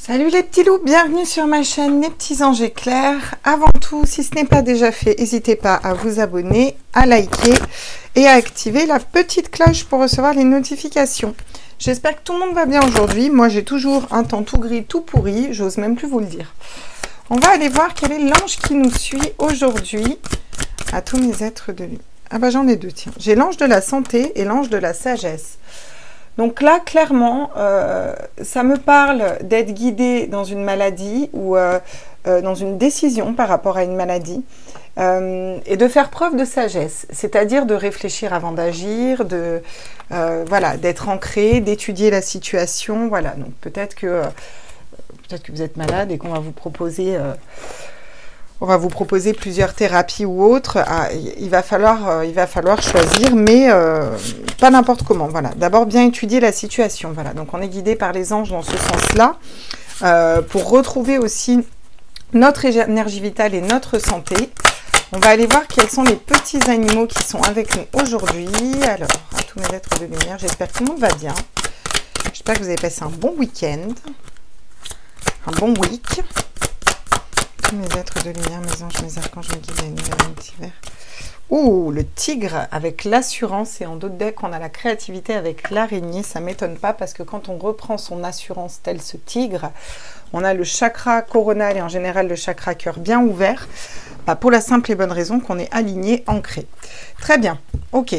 Salut les petits loups, bienvenue sur ma chaîne Les Petits Anges Éclairs. Avant tout, si ce n'est pas déjà fait, n'hésitez pas à vous abonner, à liker et à activer la petite cloche pour recevoir les notifications. J'espère que tout le monde va bien aujourd'hui. Moi, j'ai toujours un temps tout gris, tout pourri, j'ose même plus vous le dire. On va aller voir quel est l'ange qui nous suit aujourd'hui à tous mes êtres de lumière. Ah bah j'en ai deux, tiens. J'ai l'ange de la santé et l'ange de la sagesse. Donc là, clairement, ça me parle d'être guidé dans une maladie ou dans une décision par rapport à une maladie et de faire preuve de sagesse, c'est-à-dire de réfléchir avant d'agir, voilà, d'être ancré, d'étudier la situation. Voilà, donc peut-être que vous êtes malade et qu'on va vous proposer... on va vous proposer plusieurs thérapies ou autres. Ah, il va falloir choisir, mais pas n'importe comment. Voilà. D'abord, bien étudier la situation. Voilà. Donc, on est guidé par les anges dans ce sens-là pour retrouver aussi notre énergie vitale et notre santé. On va aller voir quels sont les petits animaux qui sont avec nous aujourd'hui. Alors, à tous mes êtres de lumière, j'espère que tout le monde va bien. J'espère que vous avez passé un bon week-end, un bon week. Mes êtres de lumière, mes anges, mes archanges, mes guides, mes multivers. Ouh, le tigre avec l'assurance, et en d'autres decks, on a la créativité avec l'araignée. Ça ne m'étonne pas parce que quand on reprend son assurance tel ce tigre, on a le chakra coronal et en général le chakra cœur bien ouvert, pour la simple et bonne raison qu'on est aligné, ancré. Très bien, ok.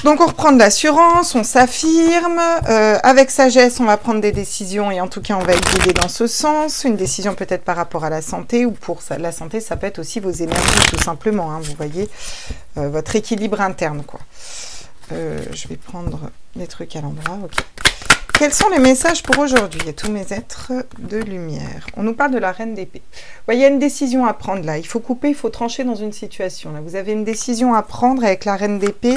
Donc, on reprend de l'assurance, on s'affirme. Avec sagesse, on va prendre des décisions et en tout cas, on va être guidé dans ce sens. Une décision peut-être par rapport à la santé ou pour la santé, ça peut être aussi vos énergies tout simplement. Hein, vous voyez, votre équilibre interne, quoi. Je vais prendre des trucs à l'endroit. Ok. Quels sont les messages pour aujourd'hui à tous mes êtres de lumière? On nous parle de la reine d'épée. Il y a une décision à prendre là. Il faut couper, il faut trancher dans une situation. Là, vous avez une décision à prendre avec la reine d'épée.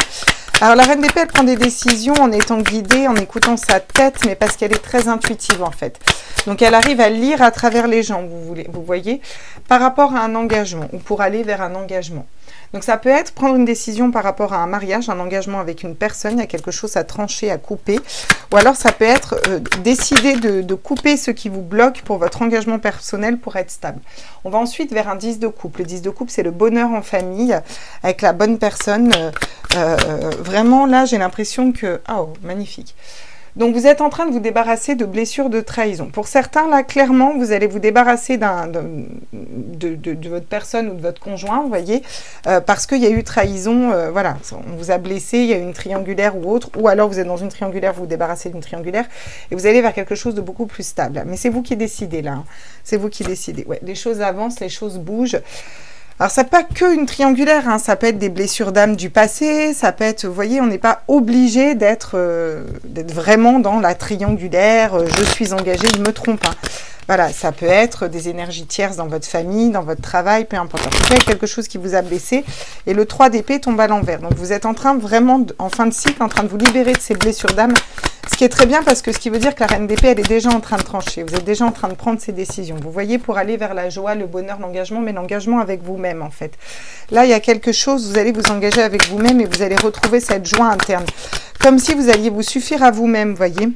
Alors, la reine d'épée, elle prend des décisions en étant guidée, en écoutant sa tête, mais parce qu'elle est très intuitive, en fait. Donc, elle arrive à lire à travers les gens, vous voyez, par rapport à un engagement, ou pour aller vers un engagement. Donc, ça peut être prendre une décision par rapport à un mariage, un engagement avec une personne, il y a quelque chose à trancher, à couper. Ou alors, ça peut être décider de couper ce qui vous bloque pour votre engagement personnel pour être stable. On va ensuite vers un 10 de coupe. Le 10 de coupe, c'est le bonheur en famille, avec la bonne personne. Vraiment, là, j'ai l'impression que... Oh, magnifique. Donc, vous êtes en train de vous débarrasser de blessures de trahison. Pour certains, là, clairement, vous allez vous débarrasser de votre personne ou de votre conjoint, vous voyez, parce qu'il y a eu trahison, voilà, on vous a blessé, il y a eu une triangulaire ou autre, ou alors vous êtes dans une triangulaire, vous vous débarrassez d'une triangulaire, et vous allez vers quelque chose de beaucoup plus stable. Mais c'est vous qui décidez, là. Hein. C'est vous qui décidez. Ouais, les choses avancent, les choses bougent. Alors, ça peut pas que une triangulaire, hein, ça peut être des blessures d'âme du passé, ça peut être, vous voyez, on n'est pas obligé d'être vraiment dans la triangulaire, je suis engagée, je me trompe. Hein. Voilà, ça peut être des énergies tierces dans votre famille, dans votre travail, peu importe. Ça peut être quelque chose qui vous a blessé. Et le 3 d'épée tombe à l'envers. Donc, vous êtes en train vraiment, en fin de cycle, en train de vous libérer de ces blessures d'âme. Ce qui est très bien parce que ce qui veut dire que la reine d'épée, elle est déjà en train de trancher. Vous êtes déjà en train de prendre ses décisions. Vous voyez, pour aller vers la joie, le bonheur, l'engagement, mais l'engagement avec vous-même, en fait. Là, il y a quelque chose, vous allez vous engager avec vous-même et vous allez retrouver cette joie interne. Comme si vous alliez vous suffire à vous-même, vous voyez.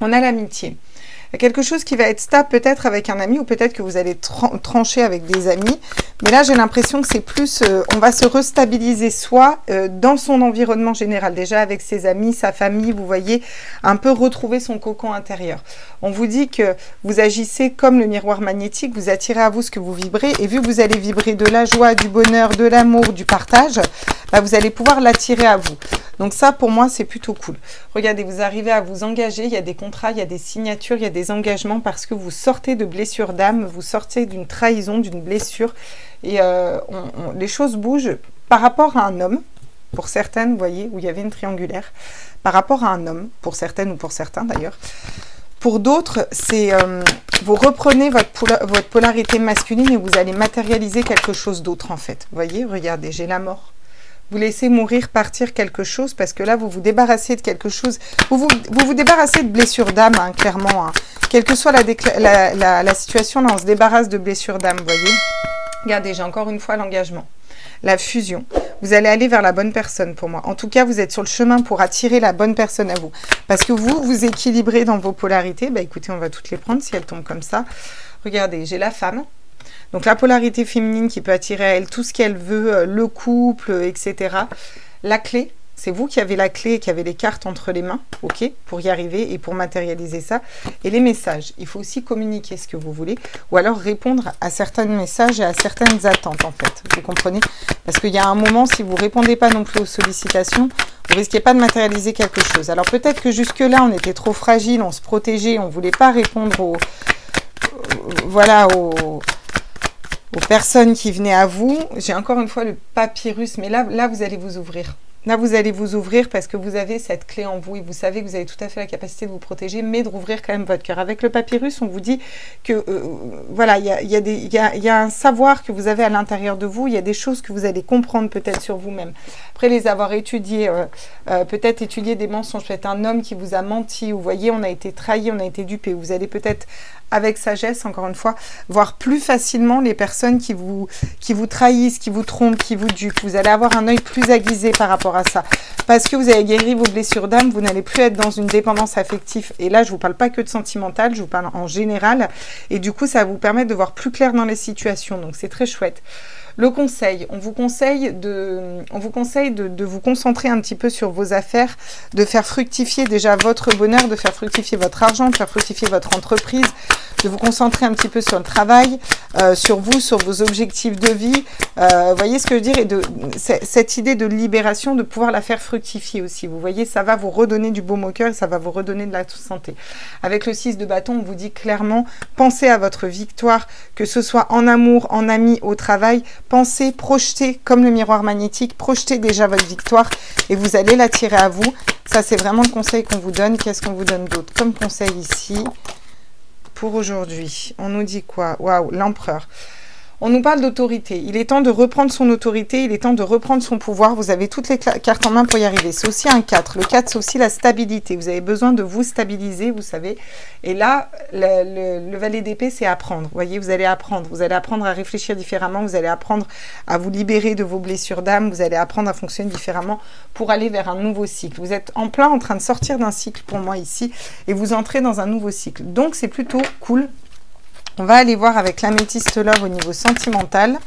On a l'amitié. Il y a quelque chose qui va être stable peut-être avec un ami ou peut-être que vous allez trancher avec des amis. Mais là, j'ai l'impression que c'est plus, on va se restabiliser soi dans son environnement général. Déjà avec ses amis, sa famille, vous voyez, un peu retrouver son cocon intérieur. On vous dit que vous agissez comme le miroir magnétique, vous attirez à vous ce que vous vibrez. Et vu que vous allez vibrer de la joie, du bonheur, de l'amour, du partage, bah, vous allez pouvoir l'attirer à vous. Donc ça, pour moi, c'est plutôt cool. Regardez, vous arrivez à vous engager, il y a des contrats, il y a des signatures, il y a des engagements parce que vous sortez de blessures d'âme, vous sortez d'une trahison, d'une blessure. Et les choses bougent par rapport à un homme, pour certaines, vous voyez, où il y avait une triangulaire, par rapport à un homme, pour certaines ou pour certains d'ailleurs. Pour d'autres, c'est vous reprenez votre polarité masculine et vous allez matérialiser quelque chose d'autre en fait. Vous voyez, regardez, j'ai la mort. Vous laissez mourir, partir quelque chose, parce que là, vous vous débarrassez de quelque chose. Vous vous débarrassez de blessures d'âme, hein, clairement. Hein. Quelle que soit la situation, là, on se débarrasse de blessures d'âme, vous voyez. Regardez, j'ai encore une fois l'engagement. la fusion. Vous allez aller vers la bonne personne pour moi. En tout cas, vous êtes sur le chemin pour attirer la bonne personne à vous. Parce que vous, vous équilibrez dans vos polarités. Bah écoutez, on va toutes les prendre si elles tombent comme ça. Regardez, j'ai la femme. Donc la polarité féminine qui peut attirer à elle tout ce qu'elle veut, le couple, etc. La clé, c'est vous qui avez la clé et qui avez les cartes entre les mains, ok, pour y arriver et pour matérialiser ça. Et les messages, il faut aussi communiquer ce que vous voulez ou alors répondre à certains messages et à certaines attentes en fait, vous comprenez? Parce qu'il y a un moment, si vous ne répondez pas non plus aux sollicitations, vous risquez pas de matérialiser quelque chose. Alors peut-être que jusque-là, on était trop fragile, on se protégeait, on ne voulait pas répondre aux personnes qui venaient à vous. J'ai encore une fois le papyrus, mais là vous allez vous ouvrir. Là, vous allez vous ouvrir parce que vous avez cette clé en vous et vous savez que vous avez tout à fait la capacité de vous protéger, mais de rouvrir quand même votre cœur. Avec le papyrus, on vous dit que, voilà, il y a un savoir que vous avez à l'intérieur de vous, il y a des choses que vous allez comprendre peut-être sur vous-même. Après les avoir étudiées, peut-être étudier des mensonges, peut-être un homme qui vous a menti, vous voyez, on a été trahi, on a été dupé. Vous allez peut-être, avec sagesse, encore une fois, voir plus facilement les personnes qui vous trahissent, qui vous trompent, qui vous dupent. Vous allez avoir un œil plus aiguisé par rapport à ça. Parce que vous avez guéri vos blessures d'âme, vous n'allez plus être dans une dépendance affective. Et là, je ne vous parle pas que de sentimental, je vous parle en général. Et du coup, ça va vous permettre de voir plus clair dans les situations. Donc, c'est très chouette. Le conseil, on vous conseille de vous concentrer un petit peu sur vos affaires, de faire fructifier déjà votre bonheur, de faire fructifier votre argent, de faire fructifier votre entreprise, de vous concentrer un petit peu sur le travail, sur vous, sur vos objectifs de vie. Voyez ce que je veux dire? Et cette idée de libération, de pouvoir la faire fructifier aussi. Vous voyez, ça va vous redonner du baume au cœur et ça va vous redonner de la santé. Avec le 6 de bâton, on vous dit clairement, pensez à votre victoire, que ce soit en amour, en amis, au travail. Pensez, projetez comme le miroir magnétique, projetez déjà votre victoire et vous allez l'attirer à vous. Ça, c'est vraiment le conseil qu'on vous donne. Qu'est-ce qu'on vous donne d'autre comme conseil ici pour aujourd'hui? On nous dit quoi? Waouh, l'empereur. On nous parle d'autorité. Il est temps de reprendre son autorité, il est temps de reprendre son pouvoir. Vous avez toutes les cartes en main pour y arriver. C'est aussi un 4. Le 4, c'est aussi la stabilité. Vous avez besoin de vous stabiliser, vous savez. Et là, le valet d'épée, c'est apprendre. Vous voyez, vous allez apprendre. Vous allez apprendre à réfléchir différemment. Vous allez apprendre à vous libérer de vos blessures d'âme. Vous allez apprendre à fonctionner différemment pour aller vers un nouveau cycle. Vous êtes en plein en train de sortir d'un cycle pour moi ici et vous entrez dans un nouveau cycle. Donc, c'est plutôt cool. On va aller voir avec l'améthyste love au niveau sentimental.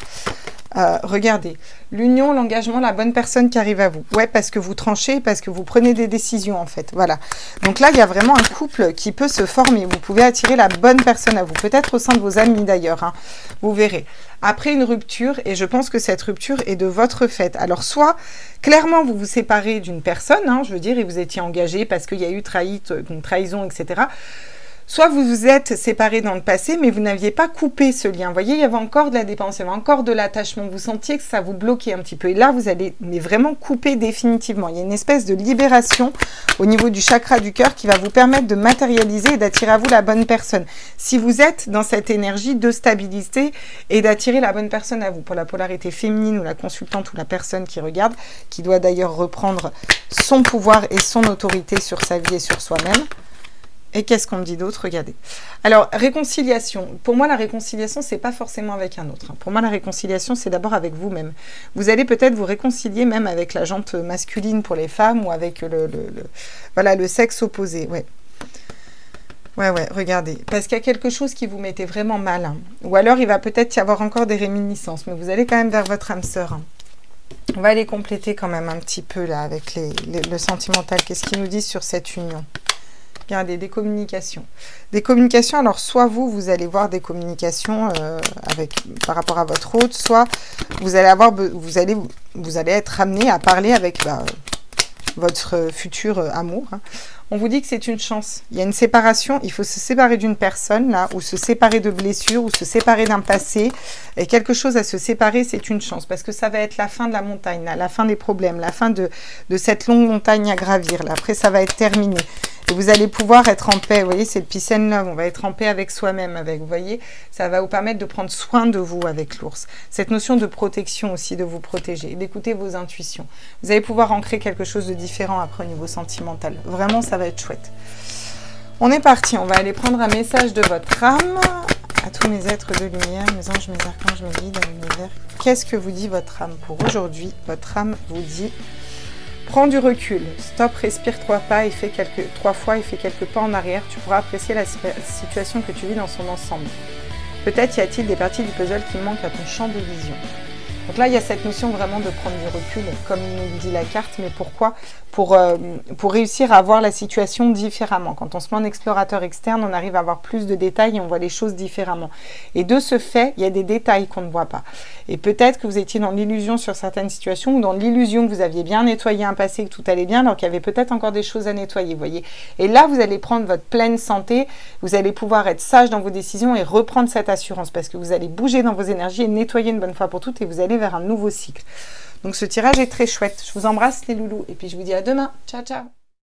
Regardez, l'union, l'engagement, la bonne personne qui arrive à vous. Ouais, parce que vous tranchez, parce que vous prenez des décisions en fait. Voilà. Donc là, il y a vraiment un couple qui peut se former. Vous pouvez attirer la bonne personne à vous. Peut-être au sein de vos amis d'ailleurs. Hein. Vous verrez. Après une rupture, et je pense que cette rupture est de votre fait. Alors soit, clairement, vous vous séparez d'une personne, hein, je veux dire, et vous étiez engagé parce qu'il y a eu trahison, etc. Soit vous vous êtes séparés dans le passé, mais vous n'aviez pas coupé ce lien. Vous voyez, il y avait encore de la dépendance, il y avait encore de l'attachement. Vous sentiez que ça vous bloquait un petit peu. Et là, vous allez vraiment couper définitivement. Il y a une espèce de libération au niveau du chakra du cœur qui va vous permettre de matérialiser et d'attirer à vous la bonne personne. Si vous êtes dans cette énergie de stabilité et d'attirer la bonne personne à vous. Pour la polarité féminine ou la consultante ou la personne qui regarde, qui doit d'ailleurs reprendre son pouvoir et son autorité sur sa vie et sur soi-même. Et qu'est-ce qu'on me dit d'autre? Regardez. Alors, réconciliation. Pour moi, la réconciliation, c'est pas forcément avec un autre. Pour moi, la réconciliation, c'est d'abord avec vous-même. Vous allez peut-être vous réconcilier même avec la jante masculine pour les femmes ou avec le sexe opposé. Ouais. Ouais, regardez. Parce qu'il y a quelque chose qui vous mettait vraiment mal. Hein. Ou alors, il va peut-être y avoir encore des réminiscences. Mais vous allez quand même vers votre âme sœur. Hein. On va les compléter quand même un petit peu là avec le sentimental. Qu'est-ce qu'ils nous disent sur cette union? Regardez, des communications. Des communications, alors soit vous allez voir des communications par rapport à votre hôte, soit vous allez être amené à parler avec votre futur amour. Hein. On vous dit que c'est une chance. Il y a une séparation, il faut se séparer d'une personne, là, ou se séparer de blessures, ou se séparer d'un passé. Et quelque chose à se séparer, c'est une chance, parce que ça va être la fin de la montagne, là, la fin des problèmes, la fin de cette longue montagne à gravir. Là. Après, ça va être terminé. Et vous allez pouvoir être en paix. Vous voyez, c'est le peace and love. On va être en paix avec soi-même. Vous voyez, ça va vous permettre de prendre soin de vous avec l'ours. Cette notion de protection aussi, de vous protéger, d'écouter vos intuitions. Vous allez pouvoir ancrer quelque chose de différent après au niveau sentimental. Vraiment, ça va être chouette. On est parti. On va aller prendre un message de votre âme. à tous mes êtres de lumière, mes anges, mes archanges, mes guides, à l'univers. Qu'est-ce que vous dit votre âme pour aujourd'hui? Votre âme vous dit: prends du recul, stop, respire 3 fois et fais quelques pas en arrière. Tu pourras apprécier la situation que tu vis dans son ensemble. Peut-être y a-t-il des parties du puzzle qui manquent à ton champ de vision. Donc là, il y a cette notion vraiment de prendre du recul, comme nous dit la carte. Mais pourquoi? Pour réussir à voir la situation différemment. Quand on se met en explorateur externe, on arrive à avoir plus de détails et on voit les choses différemment. Et de ce fait, il y a des détails qu'on ne voit pas. Et peut-être que vous étiez dans l'illusion sur certaines situations ou dans l'illusion que vous aviez bien nettoyé un passé, que tout allait bien, alors qu'il y avait peut-être encore des choses à nettoyer, vous voyez. Et là, vous allez prendre votre pleine santé, vous allez pouvoir être sage dans vos décisions et reprendre cette assurance parce que vous allez bouger dans vos énergies et nettoyer une bonne fois pour toutes et vous allez vers un nouveau cycle. Donc ce tirage est très chouette. Je vous embrasse les loulous et puis je vous dis à demain. Ciao, ciao.